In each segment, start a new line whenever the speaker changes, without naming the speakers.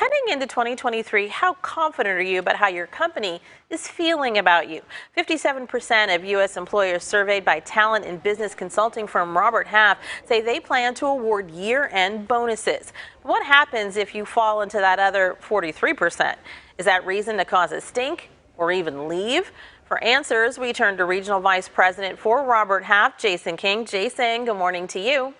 Heading into 2023, how confident are you about how your company is feeling about you? 57% of U.S. employers surveyed by talent and business consulting firm Robert Half say they plan to award year-end bonuses. What happens if you fall into that other 43%? Is that reason to cause a stink or even leave? For answers, we turn to Regional Vice President for Robert Half, Jason King. Jason, good morning to you.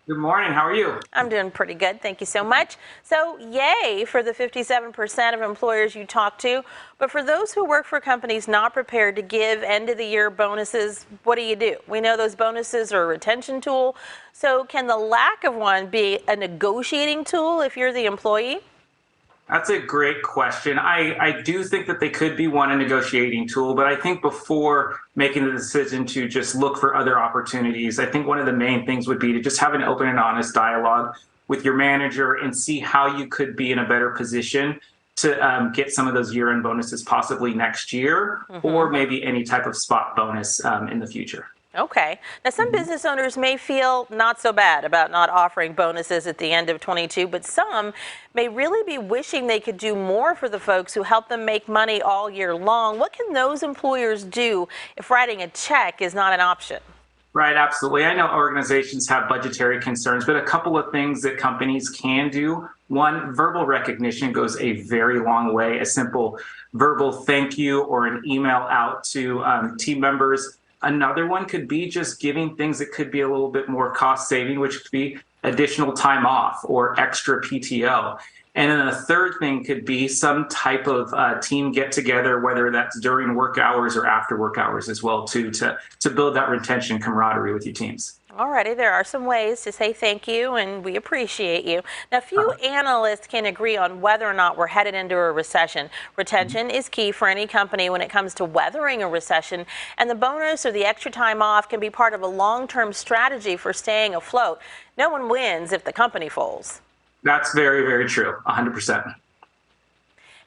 Good morning. How are you?
I'm doing pretty good. Thank you so much. So, yay for the 57% of employers you talk to. But for those who work for companies not prepared to give end of the year bonuses, what do? We know those bonuses are a retention tool. So, can the lack of one be a negotiating tool if you're the employee?
That's a great question. I do think that they could be a negotiating tool, but I think before making the decision to just look for other opportunities, I think one of the main things would be to just have an open and honest dialogue with your manager and see how you could be in a better position to get some of those year-end bonuses possibly next year, or maybe any type of spot bonus in the future.
Okay. Now, some business owners may feel not so bad about not offering bonuses at the end of 22, but some may really be wishing they could do more for the folks who help them make money all year long. What can those employers do if writing a check is not an option?
Right, absolutely. I know organizations have budgetary concerns, but a couple of things that companies can do. One, verbal recognition goes a very long way. A simple verbal thank you or an email out to team members. Another one could be just giving things that could be a little bit more cost saving, which could be additional time off or extra PTO. And then a third thing could be some type of team get together, whether that's during work hours or after work hours as well, too, to build that retention camaraderie with your teams.
Alrighty, there are some ways to say thank you and we appreciate you. Now, few analysts can agree on whether or not we're headed into a recession. Retention is key for any company when it comes to weathering a recession, and the bonus or the extra time off can be part of a long-term strategy for staying afloat. No one wins if the company folds.
That's very, very true, 100%.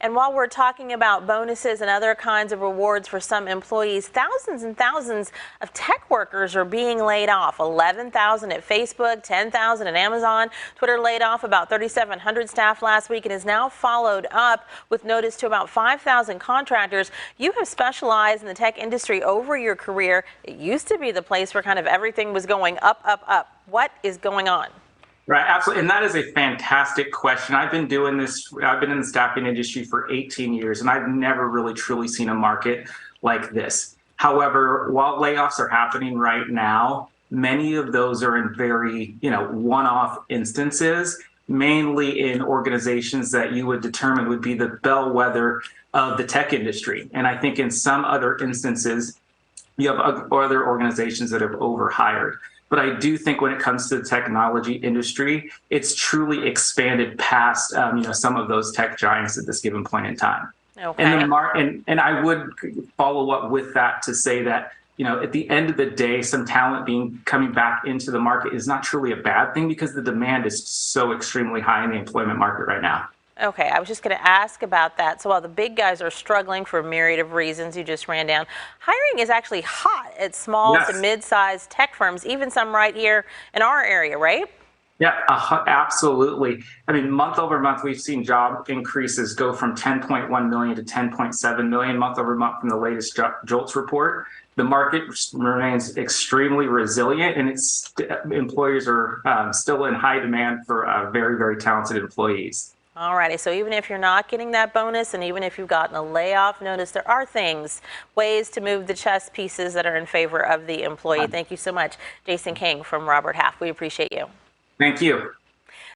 And while we're talking about bonuses and other kinds of rewards for some employees, thousands and thousands of tech workers are being laid off. 11,000 at Facebook, 10,000 at Amazon. Twitter laid off about 3,700 staff last week and is now followed up with notice to about 5,000 contractors. You have specialized in the tech industry over your career. It used to be the place where kind of everything was going up, up, up. What is going on?
Right, absolutely. And that is a fantastic question. I've been doing this, I've been in the staffing industry for 18 years, and I've never really truly seen a market like this. However, while layoffs are happening right now, many of those are in very, one-off instances, mainly in organizations that you would determine would be the bellwether of the tech industry. And I think in some other instances, you have other organizations that have overhired. But I do think when it comes to the technology industry, it's truly expanded past, some of those tech giants at this given point in time.
Okay.
And I would follow up with that to say that, at the end of the day, some talent coming back into the market is not truly a bad thing because the demand is so extremely high in the employment market right now.
Okay, I was just going to ask about that. So while the big guys are struggling for a myriad of reasons you just ran down, hiring is actually hot at small to mid-sized tech firms, even some right here in our area, right?
Yeah, absolutely. I mean, month over month, we've seen job increases go from 10.1 million to 10.7 million month over month from the latest JOLTS report. The market remains extremely resilient, and employers are still in high demand for very, very talented employees.
All righty, so even if you're not getting that bonus and even if you've gotten a layoff notice, there are ways to move the chess pieces that are in favor of the employee. Thank you so much, Jason King from Robert Half. We appreciate you.
Thank you.